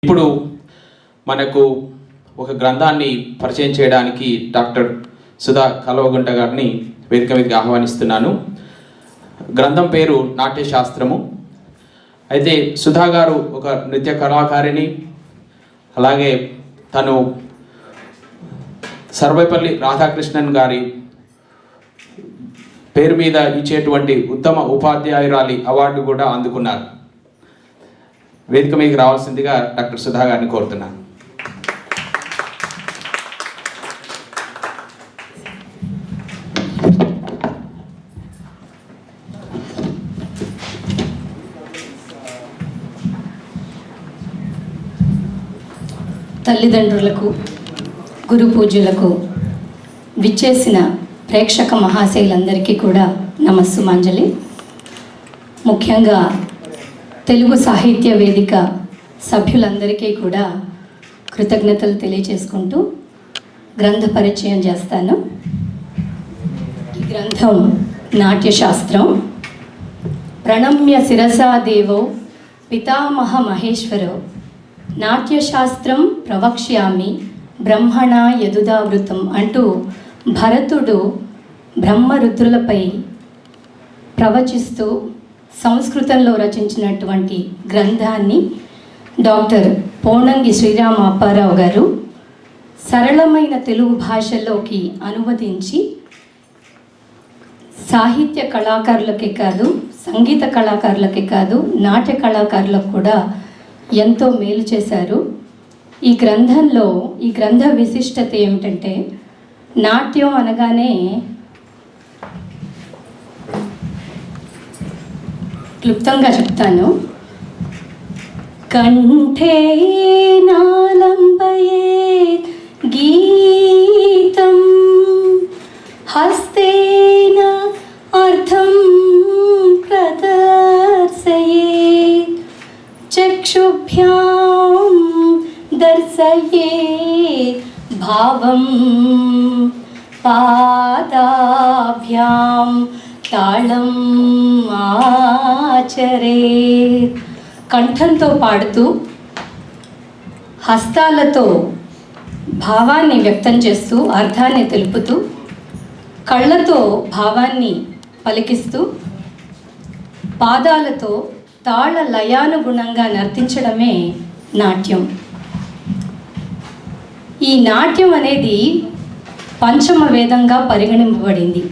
ఇప్పుడు మనకు ఒక గ్రంథాన్ని పరిచయం చేయడానికి డాక్టర్ సుధా కల్వగుంట గారిని వేదిక మీదకి ఆహ్వానిస్తున్నాను. గ్రంథం పేరు నాట్యశాస్త్రము. అయితే సుధా గారు ఒక నృత్య కళాకారిణి, అలాగే తను సర్వేపల్లి రాధాకృష్ణన్ గారి పేరు మీద ఇచ్చేటువంటి ఉత్తమ ఉపాధ్యాయురాలి అవార్డు కూడా అందుకున్నారు. వేదిక మీదకి రావాల్సిందిగా డాక్టర్ సుధా గారిని కోరుతున్నాను. తల్లిదండ్రులకు, గురు పూజలకు విచ్చేసిన ప్రేక్షక మహాశయులందరికీ కూడా నమస్సుమాంజలి. ముఖ్యంగా తెలుగు సాహిత్య వేదిక సభ్యులందరికీ కూడా కృతజ్ఞతలు తెలియచేసుకుంటూ గ్రంథ పరిచయం చేస్తాను. ఈ గ్రంథం నాట్యశాస్త్రం. ప్రణమ్య శిరసా దేవో పితామహ మహేశ్వరో నాట్యశాస్త్రం ప్రవక్ష్యామి బ్రహ్మణ యదుదావృతం అంటూ భరతుడు బ్రహ్మరుద్రులపై ప్రవచిస్తూ సంస్కృతంలో రచించినటువంటి గ్రంథాన్ని డాక్టర్ పోనంగి శ్రీరామ అప్పారావు గారు సరళమైన తెలుగు భాషలోకి అనువదించి సాహిత్య కళాకారులకే కాదు, సంగీత కళాకారులకే కాదు, నాట్య కళాకారులకు కూడా ఎంతో మేలు చేశారు. ఈ గ్రంథ విశిష్టత ఏమిటంటే, నాట్యం అనగానే క్లుప్తంగా చెప్తాను. కంఠే నాలంబయే గీతం హస్తేన అర్థం ప్రదర్శయేత్ చక్షుభ్యాం దర్శయేత్ భావం పాదాభ్యాం తాళం ఆచరేత్. కంఠంతో పాడుతూ, హస్తాలతో భావాన్ని వ్యక్తం చేస్తూ, అర్థాన్ని తెలుపుతూ, కళ్ళతో భావాన్ని పలికిస్తూ, పాదాలతో తాళ లయానుగుణంగా నర్తించడమే నాట్యం. ఈ నాట్యం అనేది పంచమ వేదంగా పరిగణింపబడింది.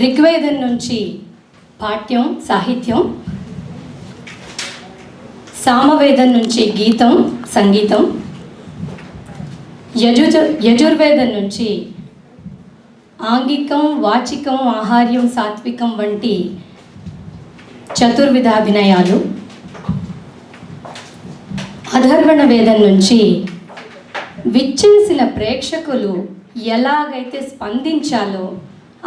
ఋగ్వేదం నుంచి పాఠ్యం సాహిత్యం, సామవేదం నుంచి గీతం సంగీతం, యజుర్వేదం నుంచి ఆంగికం, వాచికం, ఆహార్యం, సాత్వికం వంటి చతుర్విధాభినయాలు, అధర్వణ వేదం నుంచి విచ్చేసిన ప్రేక్షకులు ఎలాగైతే స్పందించాలో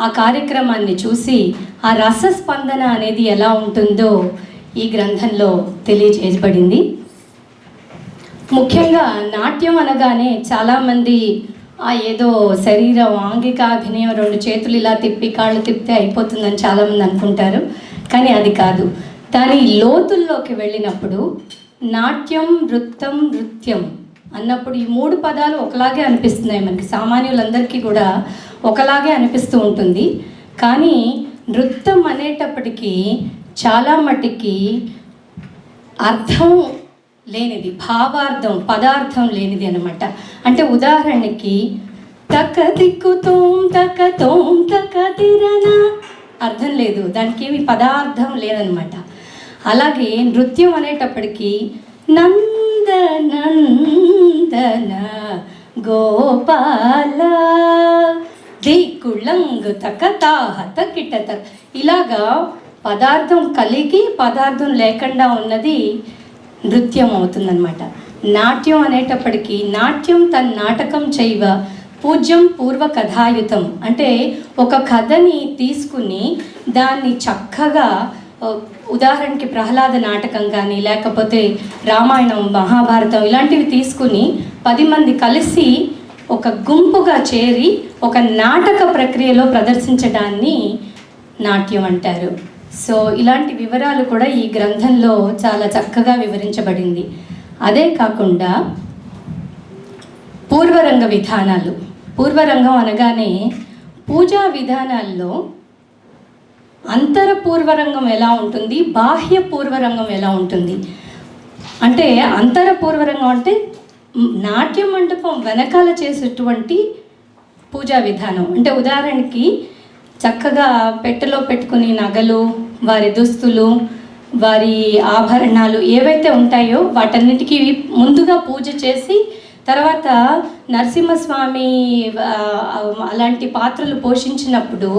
ఆ కార్యక్రమాన్ని చూసి ఆ రసస్పందన అనేది ఎలా ఉంటుందో ఈ గ్రంథంలో తెలియజేయబడింది. ముఖ్యంగా నాట్యం అనగానే చాలామంది ఏదో శరీరం ఆంగికాభినయం, రెండు చేతులు ఇలా తిప్పి కాళ్ళు తిప్పితే అయిపోతుందని చాలామంది అనుకుంటారు. కానీ అది కాదు. దాని లోతుల్లోకి వెళ్ళినప్పుడు నాట్యం, నృత్యం అన్నప్పుడు ఈ మూడు పదాలు ఒకలాగే అనిపిస్తున్నాయి మనకి, సామాన్యులందరికీ కూడా ఒకలాగే అనిపిస్తూ ఉంటుంది. కానీ నృత్యం అనేటప్పటికీ చాలా మట్టికి అర్థం లేనిది, భావార్థం, పదార్థం లేనిది అనమాట. అంటే ఉదాహరణకి తక దిక్కుతోం తక తోం తక తిరన అర్థం లేదు, దానికి ఏమి పదార్థం లేదనమాట. అలాగే నృత్యం అనేటప్పటికీ నందనందన గోపాల దిక్కుళంగు తక తాహ తకిట ఇలాగా పదార్థం కలిగి పదార్థం లేకుండా ఉన్నది నృత్యం అవుతుందన్నమాట. నాట్యం అనేటప్పటికీ నాట్యం తన నాటకం చైవ పూజ్యం పూర్వ కథాయుతం అంటే ఒక కథని తీసుకుని దాన్ని చక్కగా, ఉదాహరణకి ప్రహ్లాద నాటకం కానీ లేకపోతే రామాయణం, మహాభారతం ఇలాంటివి తీసుకుని 10 మంది కలిసి ఒక గుంపుగా చేరి ఒక నాటక ప్రక్రియలో ప్రదర్శించడాన్ని నాట్యం అంటారు. సో ఇలాంటి వివరాలు కూడా ఈ గ్రంథంలో చాలా చక్కగా వివరించబడింది. అదే కాకుండా పూర్వరంగ విధానాలు. పూర్వరంగం అనగానే పూజా విధానాల్లో అంతర పూర్వరంగం ఎలా ఉంటుంది, బాహ్య పూర్వరంగం ఎలా ఉంటుంది అంటే, అంతర పూర్వరంగం అంటే నాట్య మండపం వెనకాల చేసేటువంటి పూజా విధానం. అంటే ఉదాహరణకి చక్కగా పెట్టెలో పెట్టుకుని నగలు, వారి దుస్తులు, వారి ఆభరణాలు ఏవైతే ఉంటాయో వాటన్నిటికీ ముందుగా పూజ చేసి తర్వాత నరసింహస్వామి అలాంటి పాత్రలు పోషించినప్పుడు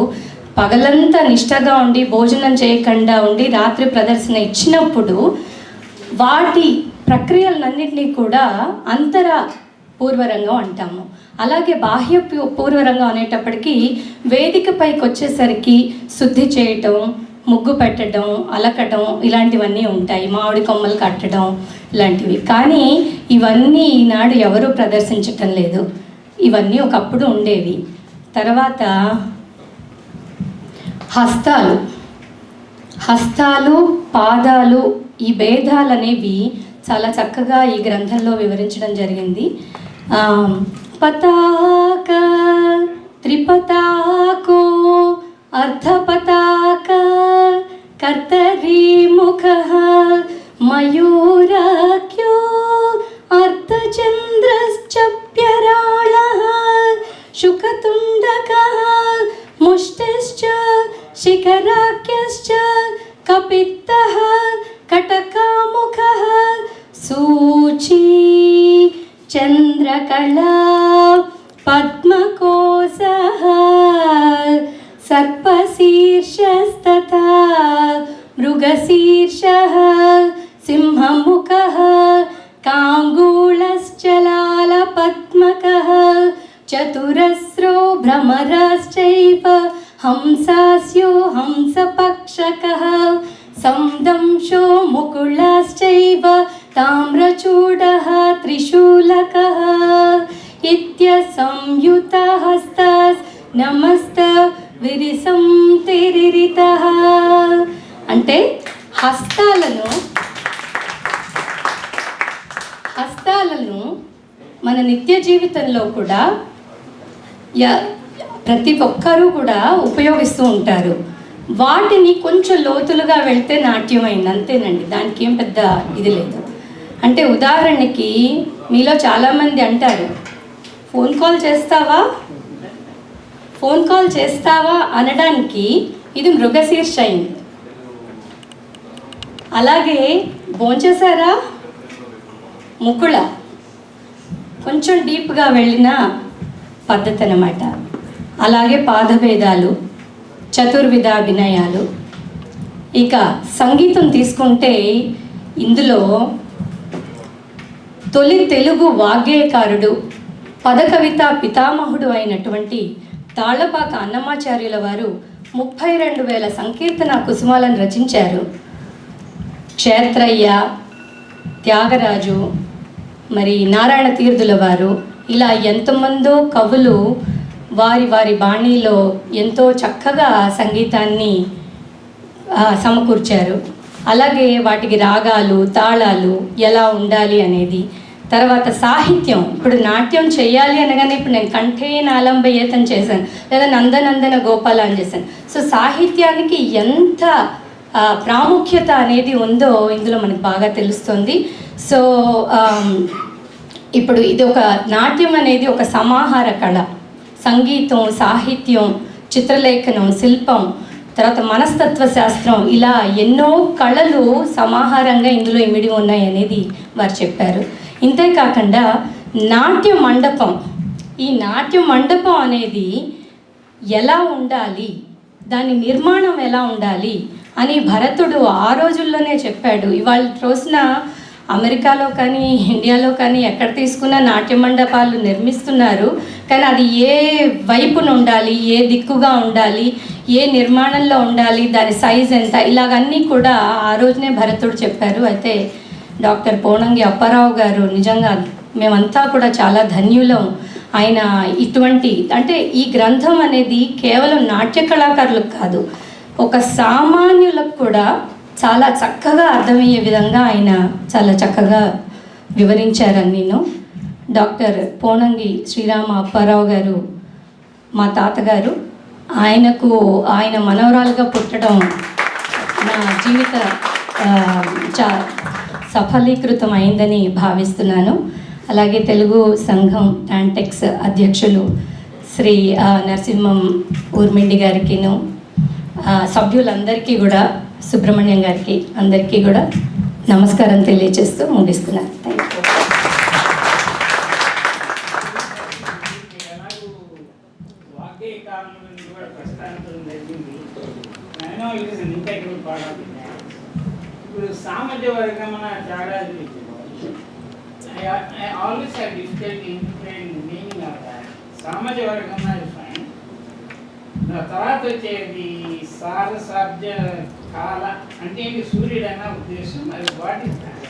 పగలంతా నిష్టగా ఉండి భోజనం చేయకుండా ఉండి రాత్రి ప్రదర్శన ఇచ్చినప్పుడు వాటి ప్రక్రియలన్నింటినీ కూడా అంతర పూర్వరంగం అంటాము. అలాగే బాహ్య పూర్వరంగం అనేటప్పటికీ వేదిక పైకి వచ్చేసరికి శుద్ధి చేయటం, ముగ్గు పెట్టడం, అలకటం ఇలాంటివన్నీ ఉంటాయి, మామిడి కొమ్మలు కట్టడం ఇలాంటివి. కానీ ఇవన్నీ ఈనాడు ఎవరూ ప్రదర్శించటం లేదు. ఇవన్నీ ఒకప్పుడు ఉండేవి. తర్వాత హస్తాలు, పాదాలు, ఈ భేదాలు అనేవి చాలా చక్కగా ఈ గ్రంథంలో వివరించడం జరిగింది. పతాక, త్రిపతాకో, అర్ధపతాక, కర్తరీముఖ, మయూరాఖ్యో, అర్ధచంద్రశ్చప్యరాళః, శుకతుండక, ముష్టిశ్చ, శిఖరాఖ్యశ్చ, కపిత్తః, కటకాముఖః, సూచీ, చంద్రకళా, పద్మకోశః, సర్పశీర్షస్తథా మృగశీర్షః, సింహముఖః, కాంగూళశ్చలాలపద్మకః, చతురస్రో భ్రమరాశ్చైవ, హంసాస్యో హంసపక్షకః, సందంశో ముకుళాశ్చైవ, తామ్రచూడః, త్రిశూలకః, ఇత్యసంయుతహస్తాస్ నమస్త విరిసం తిరిరితః. అంటే హస్తాలను మన నిత్య జీవితంలో కూడా ప్రతి ఒక్కరూ కూడా ఉపయోగిస్తూ ఉంటారు. వాటిని కొంచెం లోతులుగా వెళ్తే నాట్యమైంది, అంతేనండి, దానికి ఏం పెద్ద ఇది లేదు. అంటే ఉదాహరణకి మీలో చాలామంది అంటారు, ఫోన్ కాల్ చేస్తావా అనడానికి ఇది మృగశీర్ష అయింది. అలాగే భోంచేశారా, ముకుళ, కొంచెం డీప్గా వెళ్ళిన పద్ధతి అన్నమాట. అలాగే పాదభేదాలు, చతుర్విధ అభినయాలు. ఇక సంగీతం తీసుకుంటే ఇందులో తొలి తెలుగు వాగ్గేయకారుడు, పదకవిత పితామహుడు అయినటువంటి తాళ్లపాక అన్నమాచార్యుల వారు 32,000 సంకీర్తన కుసుమాలను రచించారు. క్షేత్రయ్య, త్యాగరాజు, మరి నారాయణ తీర్థుల వారు, ఇలా ఎంతమందో కవులు వారి బాణీలో ఎంతో చక్కగా సంగీతాన్ని సమకూర్చారు. అలాగే వాటికి రాగాలు, తాళాలు ఎలా ఉండాలి అనేది. తర్వాత సాహిత్యం, ఇప్పుడు నాట్యం చేయాలి అనగానే ఇప్పుడు నేను కంఠే నాలంబయేతం చేశాను, లేదా నందనందన గోపాల అని చేశాను. సో సాహిత్యానికి ఎంత ప్రాముఖ్యత అనేది ఉందో ఇందులో మనకు బాగా తెలుస్తుంది. సో ఇప్పుడు ఇది ఒక నాట్యం అనేది ఒక సమాహార కళ. సంగీతం, సాహిత్యం, చిత్రలేఖనం, శిల్పం, తర్వాత మనస్తత్వ శాస్త్రం, ఇలా ఎన్నో కళలు సమాహారంగా ఇందులో ఇమిడి ఉన్నాయి అనేది వారు చెప్పారు. ఇంతేకాకుండా నాట్య మండపం, ఈ నాట్య మండపం అనేది ఎలా ఉండాలి, దాని నిర్మాణం ఎలా ఉండాలి అని భరతుడు ఆ రోజుల్లోనే చెప్పాడు. ఇవాళ రోజున అమెరికాలో కానీ ఇండియాలో కానీ ఎక్కడ తీసుకున్నా నాట్య మండపాలు నిర్మిస్తున్నారు. కానీ అది ఏ వైపున ఉండాలి, ఏ దిక్కుగా ఉండాలి, ఏ నిర్మాణంలో ఉండాలి, దాని సైజ్ ఎంత, ఇలాగన్నీ కూడా ఆ రోజునే భరతుడు చెప్పారు. అయితే డాక్టర్ పోనంగి అప్పారావు గారు, నిజంగా మేమంతా కూడా చాలా ధన్యులం. ఆయన ఇటువంటి, అంటే ఈ గ్రంథం అనేది కేవలం నాట్య కళాకారులకు కాదు, ఒక సామాన్యులకు కూడా చాలా చక్కగా అర్థమయ్యే విధంగా ఆయన చాలా చక్కగా వివరించారని నేను. డాక్టర్ పోనంగి శ్రీరామ అప్పారావు గారు మా తాతగారు, ఆయన మనవరాలుగా పుట్టడం నా జీవిత సఫలీకృతం అయిందని భావిస్తున్నాను. అలాగే తెలుగు సంఘం యాంటెక్స్ అధ్యక్షులు శ్రీ నరసింహం ఊర్మిండి గారికిను, సభ్యులందరికీ కూడా, సుబ్రహ్మణ్యం గారికి అందరికీ కూడా నమస్కారం తెలియజేస్తూ ముగిస్తున్నాను. ఇప్పుడు సామాజిక వర్గమన తేడా I always have difficulty interpreting the meaning of that. సామాజిక వర్గమన is fine. తర్వాత వచ్చేది సారసబ్జ కాల అంటే సూర్యుడు అన్న ఉద్దేశం, అది వాట్ ఇస్ దాట్?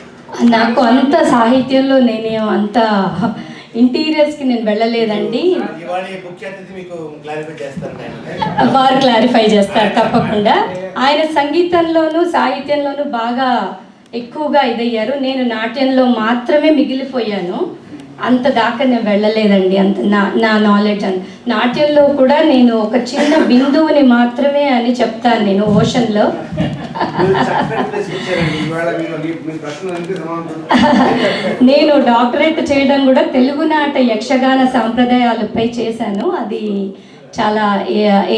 నాకు అంత సాహిత్యంలో నేనేం అంత ఇంటీరియర్స్కి నేను వెళ్ళలేదండి. వారు క్లారిఫై చేస్తారు తప్పకుండా. ఆయన సంగీతంలోనూ సాహిత్యంలోనూ బాగా ఎక్కువగా ఇదయ్యారు. నేను నాట్యంలో మాత్రమే మిగిలిపోయాను. అంత దాకా నేను వెళ్ళలేదండి. అంత నా నాలెడ్జ్ నాట్యంలో కూడా నేను ఒక చిన్న బిందువుని మాత్రమే అని చెప్తాను నేను ఓషన్లో. నేను డాక్టరేట్ చేయడం కూడా తెలుగునాట యక్షగాన సాంప్రదాయాలపై చేశాను. అది చాలా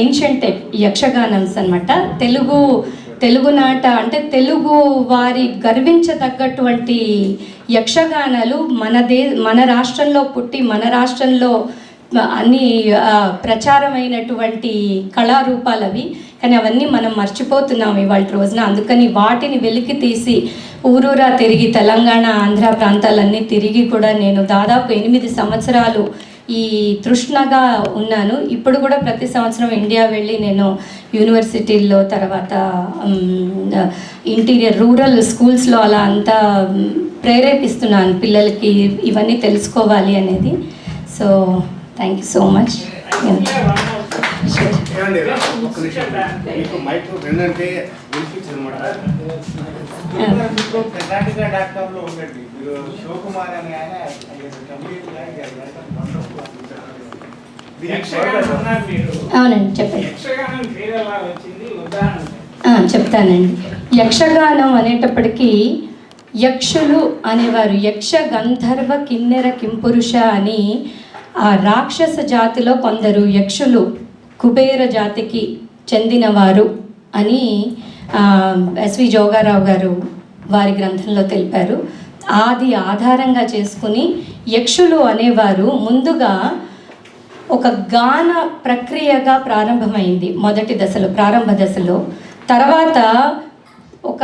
ఏన్షియంట్ యక్షగానమ్స్ అన్నమాట. తెలుగునాట అంటే తెలుగు వారి గర్వించదగ్గటువంటి యక్షగానాలు మన రాష్ట్రంలో పుట్టి మన రాష్ట్రంలో అన్ని ప్రచారమైనటువంటి కళారూపాలు అవి. కానీ అవన్నీ మనం మర్చిపోతున్నాం ఇవాళ రోజున. అందుకని వాటిని వెలికి తీసి ఊరూరా తిరిగి తెలంగాణ ఆంధ్ర ప్రాంతాలన్నీ తిరిగి కూడా నేను దాదాపు 8 సంవత్సరాలు ఈ తృష్ణగా ఉన్నాను. ఇప్పుడు కూడా ప్రతి సంవత్సరం ఇండియా వెళ్ళి నేను యూనివర్సిటీల్లో, తర్వాత ఇంటీరియర్ రూరల్ స్కూల్స్లో అలా అంతా ప్రేరేపిస్తున్నాను పిల్లలకి ఇవన్నీ తెలుసుకోవాలి అనేది. So thank you so much. అవునండి చెప్పండి. చెప్తానండి. యక్షగానం అనేటప్పటికీ యక్షులు అనేవారు యక్ష గంధర్వ కిన్నెర కింపురుష అని ఆ రాక్షస జాతిలో కొందరు యక్షులు కుబేర జాతికి చెందినవారు అని ఎస్వి జోగారావు గారు వారి గ్రంథంలో తెలిపారు. ఆది ఆధారంగా చేసుకుని యక్షులు అనేవారు ముందుగా ఒక గాన ప్రక్రియగా ప్రారంభమైంది మొదటి దశలో, ప్రారంభ దశలో. తర్వాత ఒక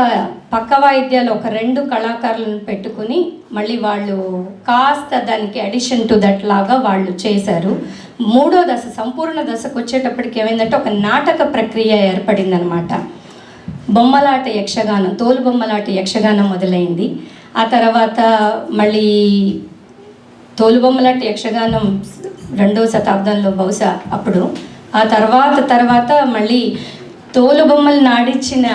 పక్క వాయిద్యాలు ఒక 2 కళాకారులను పెట్టుకుని మళ్ళీ వాళ్ళు కాస్త దానికి అడిషన్ టు దట్ లాగా వాళ్ళు చేశారు. 3వ దశ సంపూర్ణ దశకు వచ్చేటప్పటికి ఏమైందంటే ఒక నాటక ప్రక్రియ ఏర్పడిందనమాట. బొమ్మలాట యక్షగానం, తోలు బొమ్మలాట యక్షగానం మొదలైంది. ఆ తర్వాత మళ్ళీ తోలుబొమ్మలాట యక్షగానం 2వ శతాబ్దంలో బహుశా అప్పుడు. ఆ తర్వాత మళ్ళీ తోలుబొమ్మలు నాడించిన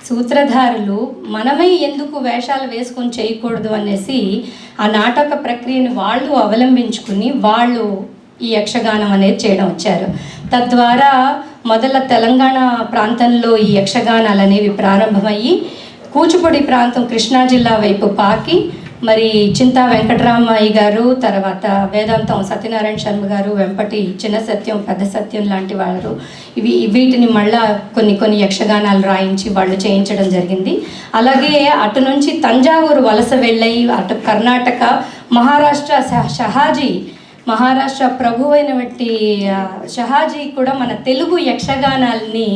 సూత్రధారులు మనమే ఎందుకు వేషాలు వేసుకొని చేయకూడదు అనేసి ఆ నాటక ప్రక్రియను వాళ్ళు అవలంబించుకుని వాళ్ళు ఈ యక్షగానం అనేది చేయడం వచ్చారు. తద్వారా మొదల తెలంగాణ ప్రాంతంలో ఈ యక్షగానాలు అనేవి ప్రారంభమయ్యి కూచిపూడి ప్రాంతం కృష్ణా జిల్లా వైపు పాకి మరి చింతా వెంకటరామయ్య గారు, తర్వాత వేదాంతం సత్యనారాయణ శర్మ గారు, వెంపటి చిన్న సత్యం, పెద్ద సత్యం లాంటి వారు వీటిని మళ్ళా కొన్ని యక్షగానాలు రాయించి వాళ్ళు చేయించడం జరిగింది. అలాగే అటు నుంచి తంజావూరు వలస వెళ్ళయి అటు కర్ణాటక, మహారాష్ట్ర ప్రభువైనటువంటి షహాజీ కూడా మన తెలుగు యక్షగానాల్ని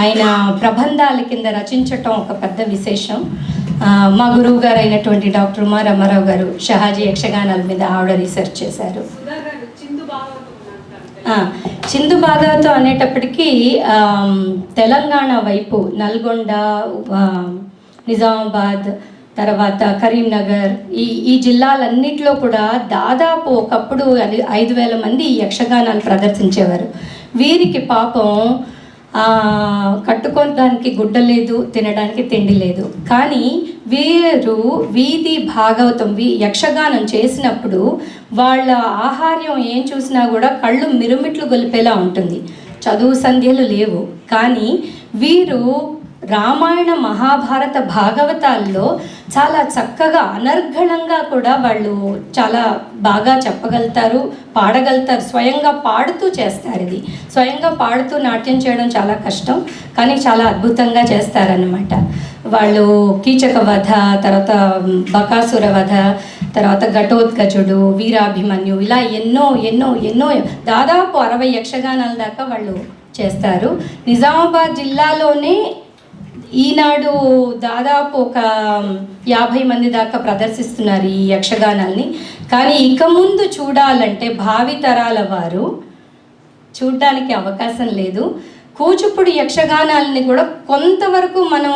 ఆయన ప్రబంధాల కింద రచించటం ఒక పెద్ద విశేషం. మా గురువు గారు అయినటువంటి డాక్టర్ ఉమా రామారావు గారు షహాజీ యక్షగానాల మీద ఆవిడ రీసెర్చ్ చేశారు. చిందు భాగవతం అనేటప్పటికీ తెలంగాణ వైపు నల్గొండ, నిజామాబాద్, తర్వాత కరీంనగర్ ఈ జిల్లాలన్నింటిలో కూడా దాదాపు ఒకప్పుడు 5,000 మంది యక్షగానాలు ప్రదర్శించేవారు. వీరికి పాపం కట్టుకోవడానికి గుడ్డ లేదు, తినడానికి తిండి లేదు. కానీ వీరు వీధి భాగవతం యక్షగానం చేసినప్పుడు వాళ్ళ ఆహార్యం ఏం చూసినా కూడా కళ్ళు మిరుమిట్లు గొలిపేలా ఉంటుంది. చదువు సంధ్యలు లేవు, కానీ వీరు రామాయణ మహాభారత భాగవతాల్లో చాలా చక్కగా అనర్గళంగా కూడా వాళ్ళు చాలా బాగా చెప్పగలుగుతారు, పాడగలుగుతారు. స్వయంగా పాడుతూ చేస్తారు. ఇది స్వయంగా పాడుతూ నాట్యం చేయడం చాలా కష్టం, కానీ చాలా అద్భుతంగా చేస్తారన్నమాట. వాళ్ళు కీచక వధ, తర్వాత బకాసుర వధ, తర్వాత ఘటోత్కచుడు, వీరాభిమన్యు, ఇలా ఎన్నో ఎన్నో ఎన్నో దాదాపు 60 యక్షగానాల దాకా వాళ్ళు చేస్తారు. నిజామాబాద్ జిల్లాలోనే ఈనాడు దాదాపు ఒక 50 మంది దాకా ప్రదర్శిస్తున్నారు ఈ యక్షగానాల్ని. కానీ ఇక ముందు చూడాలంటే భావి తరాల వారు చూడడానికి అవకాశం లేదు. కూచిపూడి యక్షగానాలని కూడా కొంతవరకు మనం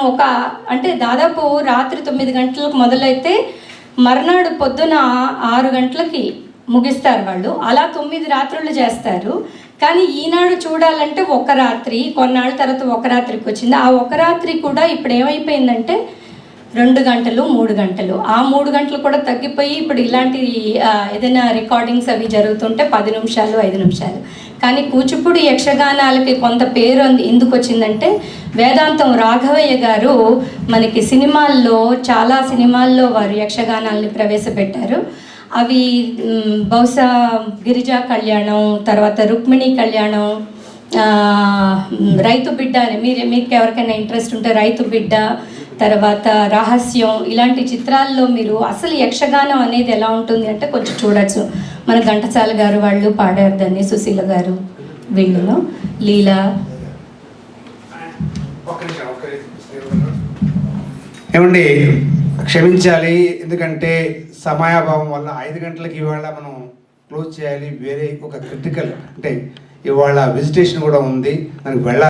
అంటే దాదాపు రాత్రి 9 గంటలకు మొదలైతే మర్నాడు పొద్దున 6 గంటలకి ముగిస్తారు వాళ్ళు. అలా 9 రాత్రులు చేస్తారు. కానీ ఈనాడు చూడాలంటే ఒక రాత్రి, కొన్నాళ్ళ తర్వాత ఒక రాత్రికి వచ్చింది. ఆ ఒక రాత్రి కూడా ఇప్పుడు ఏమైపోయిందంటే 2 గంటలు 3 గంటలు. ఆ 3 గంటలు కూడా తగ్గిపోయి ఇప్పుడు ఇలాంటి ఏదైనా రికార్డింగ్స్ అవి జరుగుతుంటే 10 నిమిషాలు 5 నిమిషాలు. కానీ కూచిపూడి యక్షగానాలకి కొంత పేరు ఎందుకు వచ్చిందంటే వేదాంతం రాఘవయ్య గారు మనకి సినిమాల్లో చాలా సినిమాల్లో వారు యక్షగానాల్ని ప్రవేశపెట్టారు. అవి బహుశా గిరిజా కళ్యాణం, తర్వాత రుక్మిణి కళ్యాణం, రైతు బిడ్డ అని మీకు ఎవరికైనా ఇంట్రెస్ట్ ఉంటే రైతు బిడ్డ, తర్వాత రహస్యం, ఇలాంటి చిత్రాల్లో మీరు అసలు యక్షగానం అనేది ఎలా ఉంటుంది అంటే కొంచెం చూడొచ్చు. మన ఘంటసాల గారు వాళ్ళు పాడారు దాన్ని, సుశీల గారు వీళ్ళలో లీలా. ఏమండి, క్షమించాలి, ఎందుకంటే సమయాభావం వల్ల 5 గంటలకి ఇవాళ మనం క్లోజ్ చేయాలి. వేరే ఒక క్రిటికల్ అంటే ఇవాళ విజిటేషన్ కూడా ఉంది, దానికి వెళ్ళాలి.